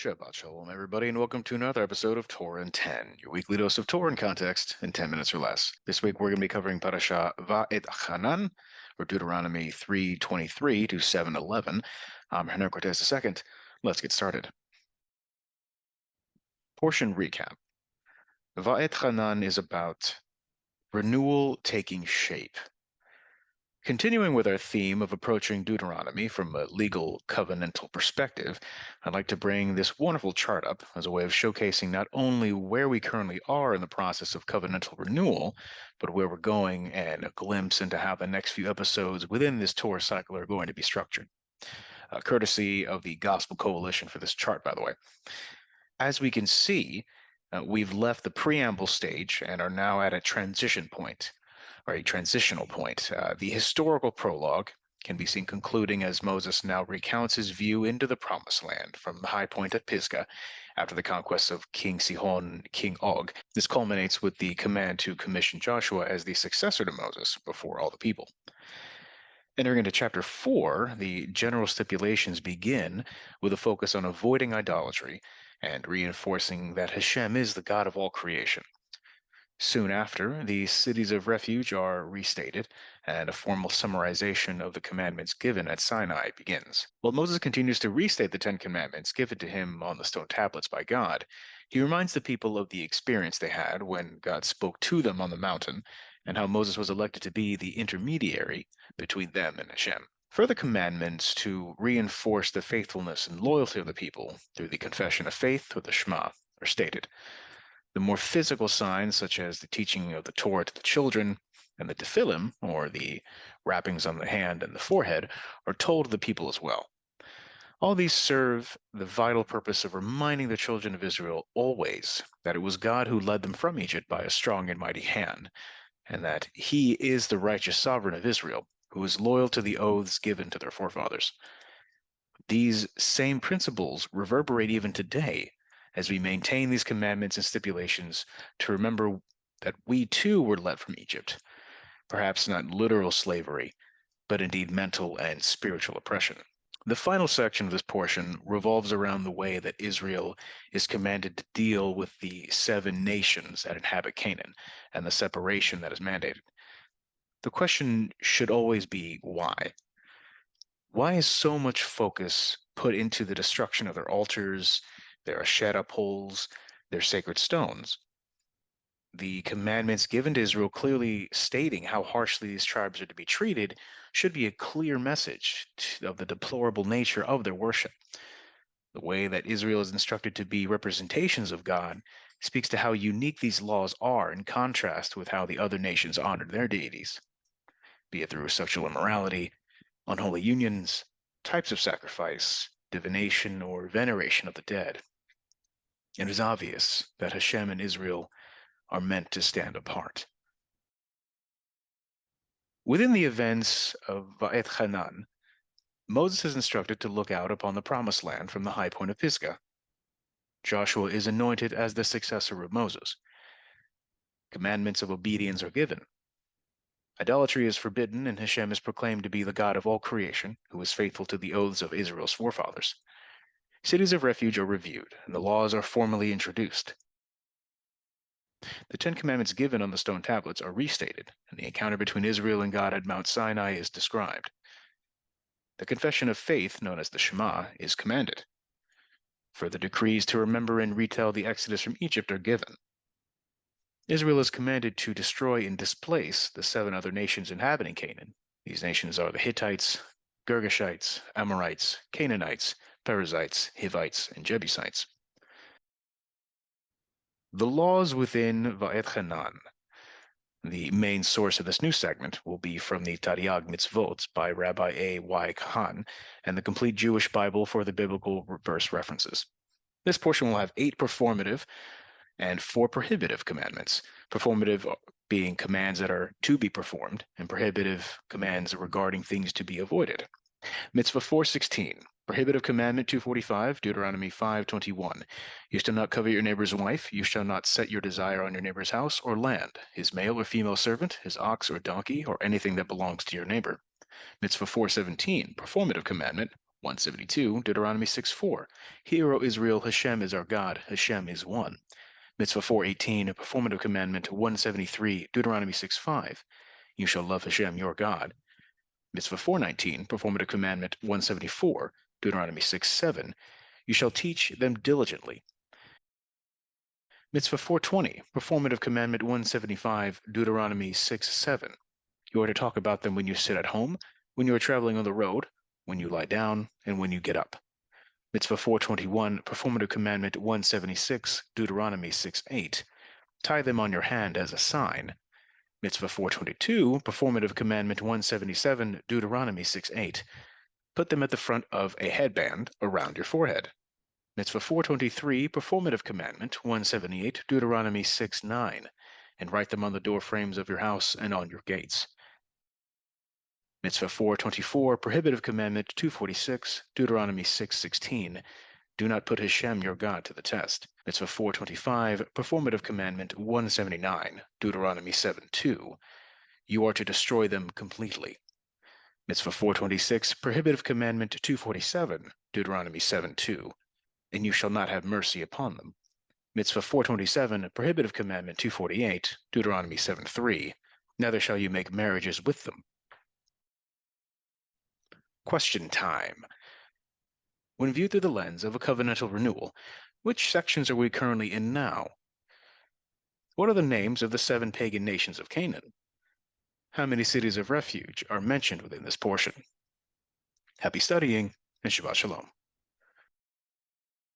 Shabbat Shalom, everybody, and welcome to another episode of Torah in 10, your weekly dose of Torah in context in 10 minutes or less. This week we're going to be covering Parasha Va'et Hanan, or Deuteronomy 3:23 to 7:11. I'm Renan Cortez II. Let's get started. Portion recap. Va'et Hanan is about renewal taking shape. Continuing with our theme of approaching Deuteronomy from a legal covenantal perspective, I'd like to bring this wonderful chart up as a way of showcasing not only where we currently are in the process of covenantal renewal, but where we're going and a glimpse into how the next few episodes within this Torah cycle are going to be structured. Courtesy of the Gospel Coalition for this chart, by the way. As we can see, we've left the preamble stage and are now at a transition point, or a transitional point. The historical prologue can be seen concluding as Moses now recounts his view into the Promised Land from the high point at Pisgah after the conquests of King Sihon and King Og. This culminates with the command to commission Joshua as the successor to Moses before all the people. Entering into chapter 4, the general stipulations begin with a focus on avoiding idolatry and reinforcing that Hashem is the God of all creation. Soon after, the cities of refuge are restated, and a formal summarization of the commandments given at Sinai begins. While Moses continues to restate the Ten Commandments given to him on the stone tablets by God, he reminds the people of the experience they had when God spoke to them on the mountain, and how Moses was elected to be the intermediary between them and Hashem. Further commandments to reinforce the faithfulness and loyalty of the people through the confession of faith or the Shema are stated. The more physical signs, such as the teaching of the Torah to the children and the tefillim, or the wrappings on the hand and the forehead, are told to the people as well. All these serve the vital purpose of reminding the children of Israel always that it was God who led them from Egypt by a strong and mighty hand, and that He is the righteous sovereign of Israel, who is loyal to the oaths given to their forefathers. These same principles reverberate even today as we maintain these commandments and stipulations to remember that we too were led from Egypt, perhaps not literal slavery, but indeed mental and spiritual oppression. The final section of this portion revolves around the way that Israel is commanded to deal with the 7 nations that inhabit Canaan and the separation that is mandated. The question should always be why? Why is so much focus put into the destruction of their altars, their Asherah poles, their sacred stones? The commandments given to Israel clearly stating how harshly these tribes are to be treated should be a clear message of the deplorable nature of their worship. The way that Israel is instructed to be representations of God speaks to how unique these laws are in contrast with how the other nations honored their deities, be it through sexual immorality, unholy unions, types of sacrifice, divination, or veneration of the dead. It is obvious that Hashem and Israel are meant to stand apart. Within the events of Va'et Hanan, Moses is instructed to look out upon the Promised Land from the high point of Pisgah. Joshua is anointed as the successor of Moses. Commandments of obedience are given. Idolatry is forbidden, and Hashem is proclaimed to be the God of all creation, who is faithful to the oaths of Israel's forefathers. Cities of refuge are reviewed, and the laws are formally introduced. The 10 Commandments given on the stone tablets are restated, and the encounter between Israel and God at Mount Sinai is described. The confession of faith, known as the Shema, is commanded. Further decrees to remember and retell the exodus from Egypt are given. Israel is commanded to destroy and displace the 7 other nations inhabiting Canaan. These nations are the Hittites, Girgashites, Amorites, Canaanites, Perizzites, Hivites, and Jebusites. The laws within Va'et Hanan. The main source of this new segment will be from the Tariag Mitzvot by Rabbi A. Y. Kahan and the Complete Jewish Bible for the Biblical Verse References. This portion will have 8 performative and 4 prohibitive commandments. Performative being commands that are to be performed, and prohibitive commands regarding things to be avoided. Mitzvah 4:16, prohibitive commandment 245, Deuteronomy 5:21. You shall not covet your neighbor's wife. You shall not set your desire on your neighbor's house or land, his male or female servant, his ox or donkey, or anything that belongs to your neighbor. Mitzvah 4:17, performative commandment 172, Deuteronomy 6:4. Hear, O Israel, Hashem is our God, Hashem is one. Mitzvah 418, a performative commandment. 173, Deuteronomy 6:5. You shall love Hashem your God. Mitzvah 419, performative commandment. 174, Deuteronomy 6:7. You shall teach them diligently. Mitzvah 420, performative commandment. 175, Deuteronomy 6:7. You are to talk about them when you sit at home, when you are traveling on the road, when you lie down, and when you get up. Mitzvah 421, performative commandment. 176, Deuteronomy 6:8. Tie them on your hand as a sign. Mitzvah 422, performative commandment. 177, Deuteronomy 6:8. Put them at the front of a headband around your forehead. Mitzvah 423, performative commandment. 178, Deuteronomy 6:9. And write them on the door frames of your house and on your gates. Mitzvah 424, prohibitive commandment. 246, Deuteronomy 6:16. Do not put Hashem your God to the test. Mitzvah 425, performative commandment. 179, Deuteronomy 7:2. You are to destroy them completely. Mitzvah 426, prohibitive commandment. 247, Deuteronomy 7:2. And you shall not have mercy upon them. Mitzvah 427, prohibitive commandment. 248, Deuteronomy 7:3. Neither shall you make marriages with them. Question time. When viewed through the lens of a covenantal renewal, which sections are we currently in now? What are the names of the 7 pagan nations of Canaan? How many cities of refuge are mentioned within this portion? Happy studying, and Shabbat Shalom.